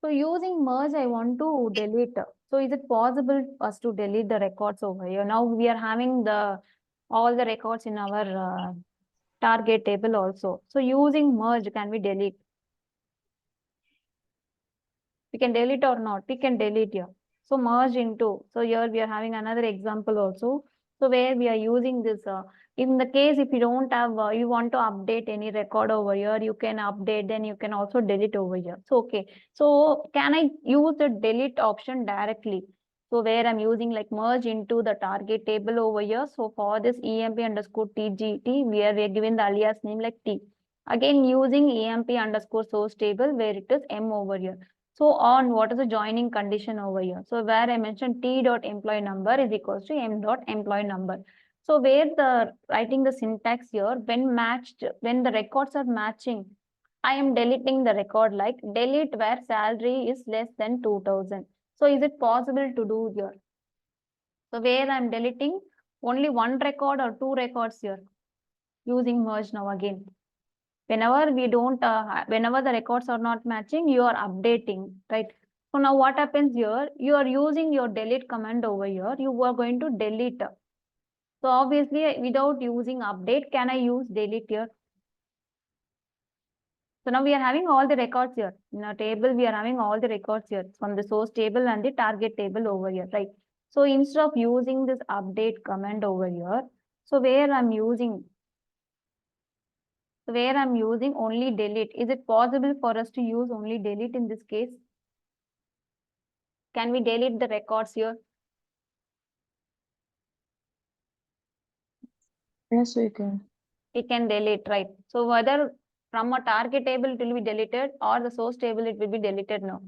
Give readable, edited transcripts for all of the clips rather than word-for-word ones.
So using merge, I want to delete. So is it possible for us to delete the records over here? Now we are having all the records in our target table also. So using merge, can we delete? We can delete or not? We can delete here. So merge into. So here we are having another example also. So where we are using this. In the case if you don't have, you want to update any record over here, you can update. Then you can also delete over here. So okay. So can I use the delete option directly? So where I'm using like merge into the target table over here. So for this emp underscore tgt, we are given the alias name like t. Again using emp underscore source table where it is m over here. So on what is the joining condition over here? So where I mentioned t dot employee number is equals to m dot employee number. So where the writing the syntax here, when matched, when the records are matching, I am deleting the record like delete where salary is less than 2000. So is it possible to do here? So where I'm deleting only one record or two records here using merge now again. Whenever we don't, whenever the records are not matching, you are updating, right? So now what happens here? You are using your delete command over here. You are going to delete. So obviously, without using update, can I use delete here? So now we are having all the records here. In our table, we are having all the records here from the source table and the target table over here, right? So instead of using this update command over here, so where I'm using only delete. Is it possible for us to use only delete in this case? Can we delete the records here? Yes, we can. We can delete, right? So whether from a target table it will be deleted or the source table it will be deleted now.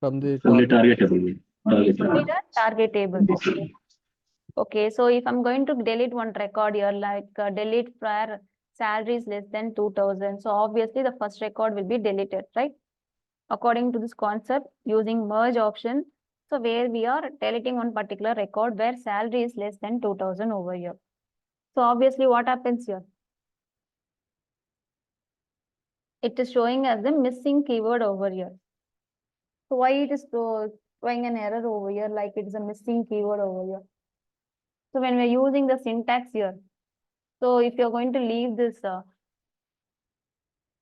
From the target table. Target table. Okay, so if I'm going to delete one record here, like delete where salary is less than 2000, so obviously the first record will be deleted, right? According to this concept, using merge option, so where we are deleting one particular record where salary is less than 2000 over here. So obviously what happens here? It is showing as the missing keyword over here. So why it is showing an error over here, like it's a missing keyword over here? So when we're using the syntax here, so if you're going to leave this, so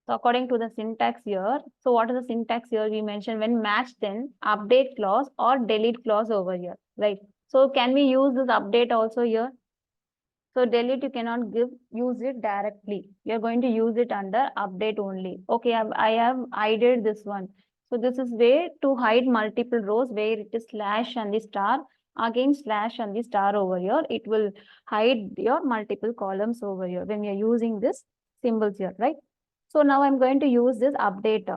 according to the syntax here, so what is the syntax here? We mentioned when matched, then update clause or delete clause over here, right? So can we use this update also here? So delete, you cannot use it directly. You're going to use it under update only. Okay, I have hided this one. So this is way to hide multiple rows where it is slash and the star, again slash and the star over here. It will hide your multiple columns over here when you're using this symbols here, right? So now I'm going to use this update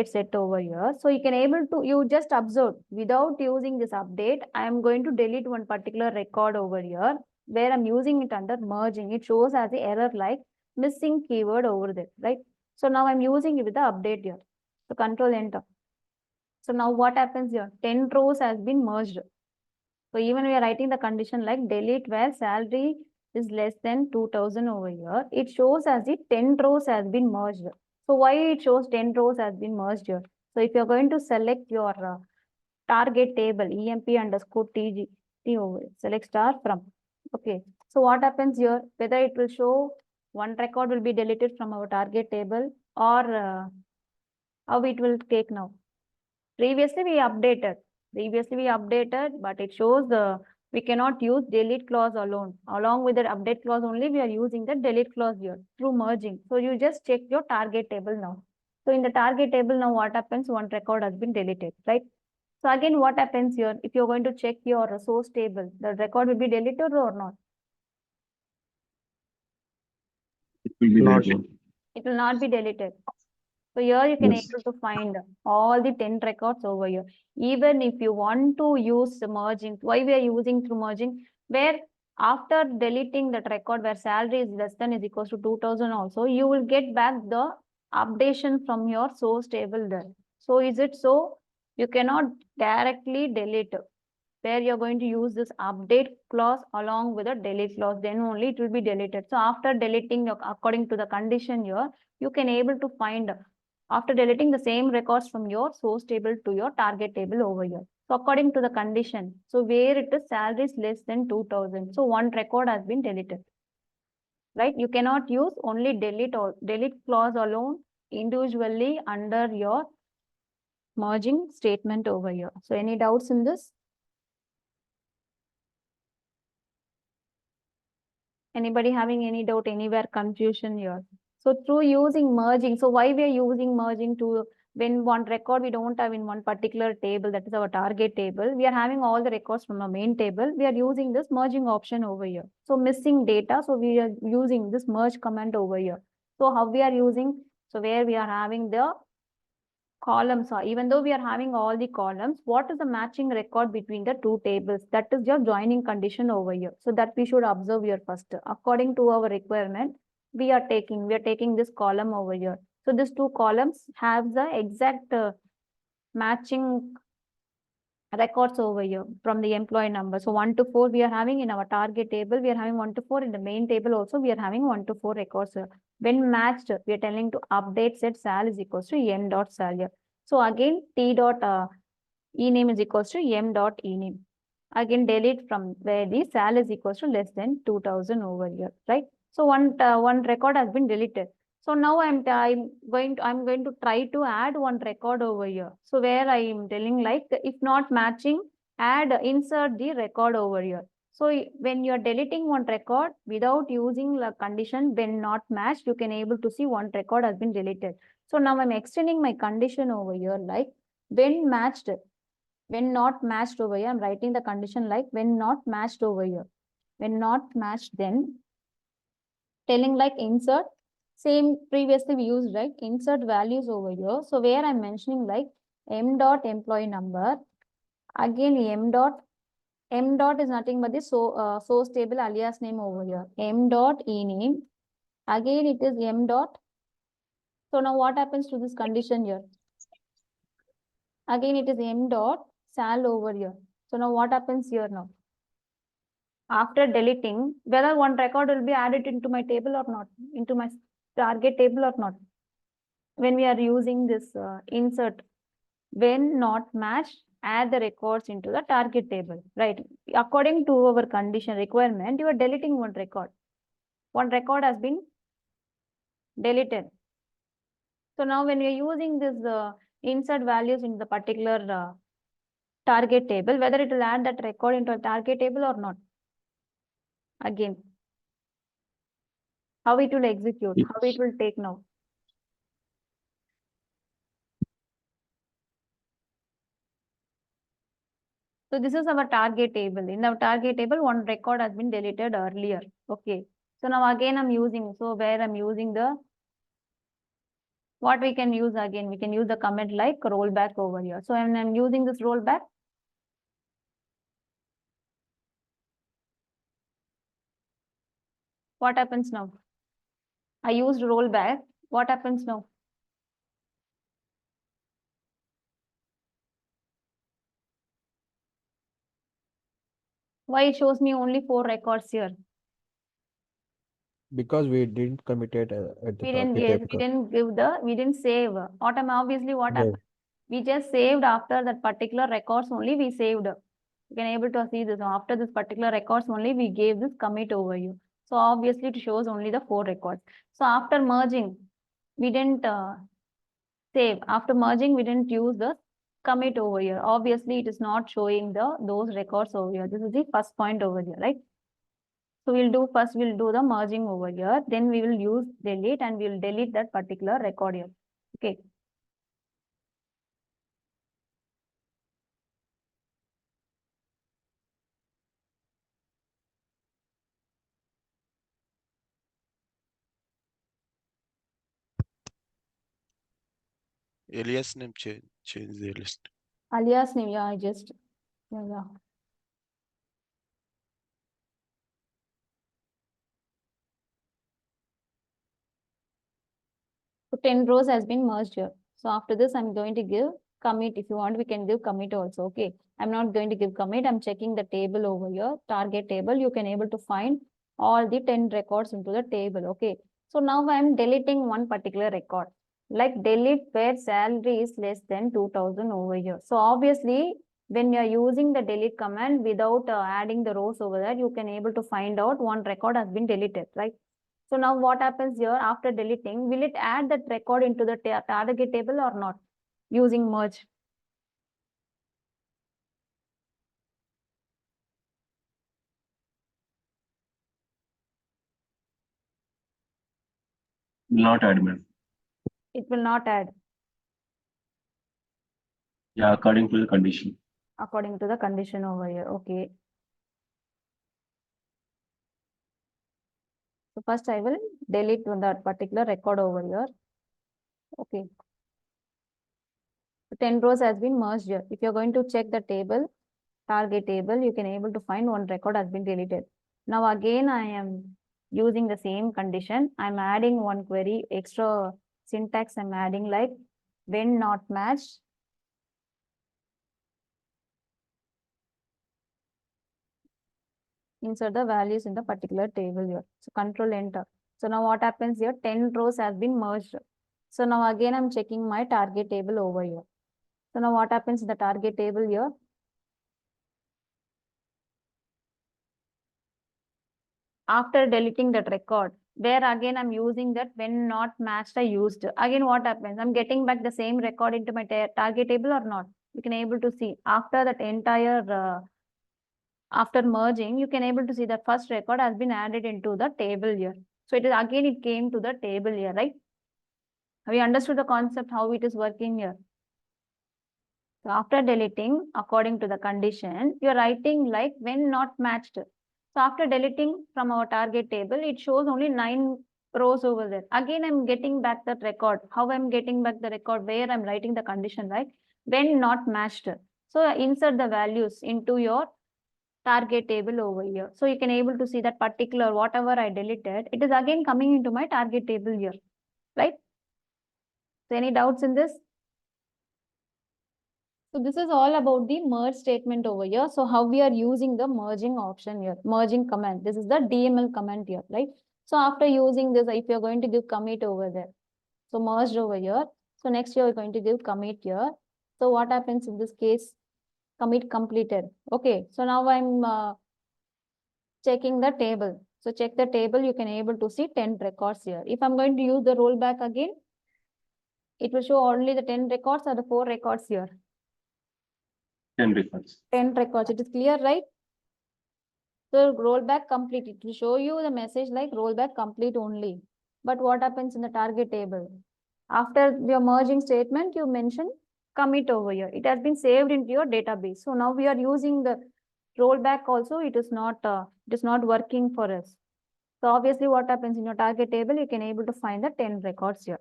set over here. So you can able to, you just observe without using this update, I am going to delete one particular record over here where I'm using it under merging. It shows as the error like missing keyword over there, right? So now I'm using it with the update here. So control enter. So now what happens here? 10 rows has been merged. So even we are writing the condition like delete where salary is less than 2000 over here, it shows as the 10 rows has been merged. So why it shows 10 rows has been merged here? So if you're going to select your target table, emp underscore tg, over, select star from. Okay, so what happens here? Whether it will show one record will be deleted from our target table or how it will take now. Previously we updated, but it shows we cannot use delete clause alone. Along with the update clause only, we are using the delete clause here through merging. So you just check your target table now. So in the target table now what happens? One record has been deleted, right? So again, what happens here? If you're going to check your source table, the record will be deleted or not? It will be Not deleted. It will not be deleted. So here you can able to find all the 10 records over here. Even if you want to use merging, why we are using through merging? Where after deleting that record where salary is less than is equals to 2000 also, you will get back the updation from your source table there. So is it so? You cannot directly delete. where you're going to use this update clause along with a delete clause, then only it will be deleted. So after deleting according to the condition here, you can able to find after deleting the same records from your source table to your target table over here. So according to the condition, so where it is salaries less than 2000, so one record has been deleted, right? You cannot use only delete or delete clause alone individually under your merging statement over here. So any doubts in this? Anybody having any doubt anywhere, confusion here? So through using merging, so why we are using merging to when one record we don't have in one particular table, that is our target table, we are having all the records from a main table, we are using this merging option over here. So missing data, so we are using this merge command over here. So how we are using, so where we are having the columns, or even though we are having all the columns, what is the matching record between the two tables? That is your joining condition over here. So that we should observe here first. According to our requirement, we are taking this column over here. So these two columns have the exact matching records over here from the employee number. So 1 to 4 we are having in our target table, we are having 1 to 4 in the main table also, we are having 1 to 4 records. When matched, we are telling to update set sal is equals to m dot sal here. So again, t dot e name is equals to m dot e name. Again, delete from where the sal is equals to less than 2000 over here, right? So one record has been deleted. So now I'm going to try to add one record over here. So where I am telling like if not matching, insert the record over here. So when you are deleting one record without using the condition when not matched, you can able to see one record has been deleted. So now I'm extending my condition over here like when matched, when not matched over here, I'm writing the condition like when not matched over here. When not matched, then telling like insert, same previously we used, right? Insert values over here. So where I'm mentioning like m dot employee number, again m dot is nothing but the source table alias name over here. M dot e name, again it is m dot. So now what happens to this condition here? Again it is m dot sal over here. So now what happens here now? After deleting, whether one record will be added into my table or not, into my target table or not. When we are using this insert, when not matched, add the records into the target table, right? According to our condition requirement, you are deleting one record. One record has been deleted. So now when we are using this insert values in the particular target table, whether it will add that record into a target table or not. Again, how it will execute, how it will take now. So this is our target table. In our target table, one record has been deleted earlier. Okay. So now again I'm using, so where I'm using the, what we can use again, we can use the comment like rollback over here. So when I'm using this rollback, what happens now? I used rollback. What happens now? Why it shows me only 4 records here? Because we didn't commit it at the We didn't, target yes, table. we didn't give the, we didn't save. Obviously what Yeah. happened? We just saved after that particular records only we saved. You can able to see this. After this particular records only we gave this commit over here. So obviously it shows only the 4 records. So after merging, we didn't save. After merging, we didn't use the commit over here. Obviously it is not showing those records over here. This is the first point over here, right? So we'll do the merging over here. Then we will use delete and we'll delete that particular record here. Okay. Alias name change the list. Alias name, yeah, I just, yeah. So 10 rows has been merged here. So after this, I'm going to give commit. If you want, we can give commit also. Okay. I'm not going to give commit. I'm checking the table over here, target table. You can able to find all the 10 records into the table. Okay. So now I'm deleting one particular record, like delete where salary is less than 2000 over here. So obviously, when you're using the delete command without adding the rows over there, you can able to find out one record has been deleted, right? So now what happens here after deleting, will it add that record into the target table or not using merge? Will not add, ma'am. It will not add Yeah, according to the condition. according to the condition over here. Okay. So first I will delete that particular record over here. Okay. 10 rows has been merged here. If you're going to check the table, target table, you can able to find one record has been deleted. Now again, I am using the same condition. I'm adding one query, extra syntax I'm adding like when not matched. Insert the values in the particular table here. So control enter. So now what happens here? 10 rows has been merged. So now again, I'm checking my target table over here. So now what happens in the target table here? After deleting that record, there again I'm using that when not matched I used. Again what happens? I'm getting back the same record into my target table or not? You can able to see after that entire after merging, you can able to see the first record has been added into the table here. So it is again it came to the table here, right? Have you understood the concept how it is working here? So after deleting, according to the condition, you're writing like when not matched. So after deleting from our target table, it shows only 9 rows over there. Again, I'm getting back that record. How I'm getting back the record where I'm writing the condition, right? When not matched. So insert the values into your target table over here. So you can able to see that particular whatever I deleted, it is again coming into my target table here, right? So any doubts in this? So this is all about the merge statement over here. So how we are using the merging option here, merging command. This is the DML command here, right? So after using this, if you're going to give commit over there, so merged over here. So next you're going to give commit here. So what happens in this case? Commit completed. Okay. So now I'm checking the table. So check the table. You can able to see 10 records here. If I'm going to use the rollback again, it will show only the 10 records or the 4 records here. 10 records. 10 records. It is clear, right? So rollback complete. It will show you the message like rollback complete only. But what happens in the target table? After your merging statement, you mention commit over here. It has been saved into your database. So now we are using the rollback also. It is not working for us. So obviously what happens in your target table, you can able to find the 10 records here.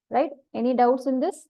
Right? Any doubts in this?